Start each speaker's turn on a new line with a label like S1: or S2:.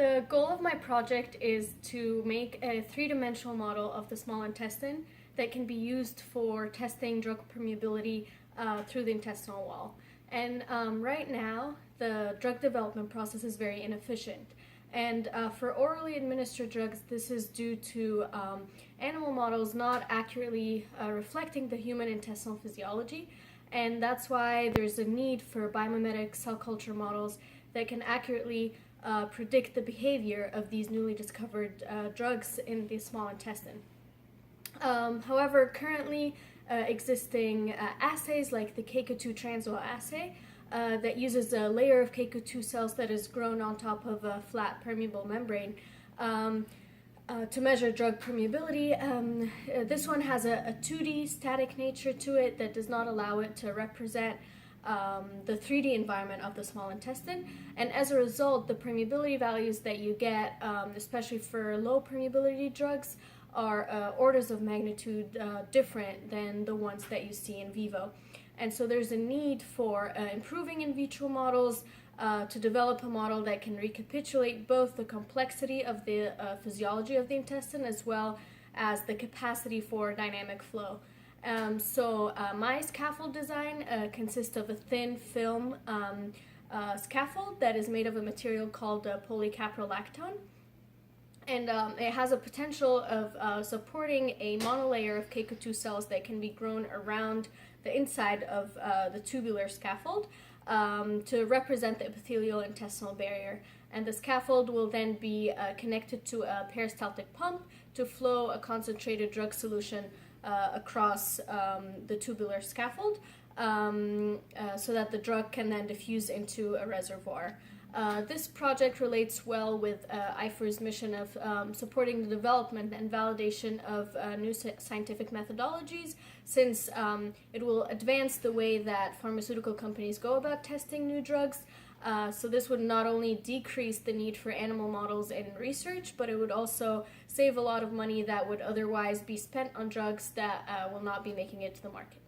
S1: The goal of my project is to make a three-dimensional model of the small intestine that can be used for testing drug permeability through the intestinal wall. And right now, the drug development process is very inefficient. And for orally administered drugs, this is due to animal models not accurately reflecting the human intestinal physiology. And that's why there's a need for biomimetic cell culture models that can accurately predict the behavior of these newly discovered drugs in the small intestine. However, currently existing assays like the KECA2 transwell assay that uses a layer of KECA2 cells that is grown on top of a flat permeable membrane to measure drug permeability. This one has a 2D static nature to it that does not allow it to represent the 3D environment of the small intestine, and as a result, the permeability values that you get, especially for low permeability drugs, are orders of magnitude different than the ones that you see in vivo. And so there's a need for improving in vitro models to develop a model that can recapitulate both the complexity of the physiology of the intestine as well as the capacity for dynamic flow. My scaffold design consists of a thin film scaffold that is made of a material called polycaprolactone. And it has a potential of supporting a monolayer of KECA2 cells that can be grown around the inside of the tubular scaffold to represent the epithelial intestinal barrier. And the scaffold will then be connected to a peristaltic pump to flow a concentrated drug solution across the tubular scaffold so that the drug can then diffuse into a reservoir. This project relates well with IFER's mission of supporting the development and validation of new scientific methodologies, since it will advance the way that pharmaceutical companies go about testing new drugs. So this would not only decrease the need for animal models in research, but it would also save a lot of money that would otherwise be spent on drugs that will not be making it to the market.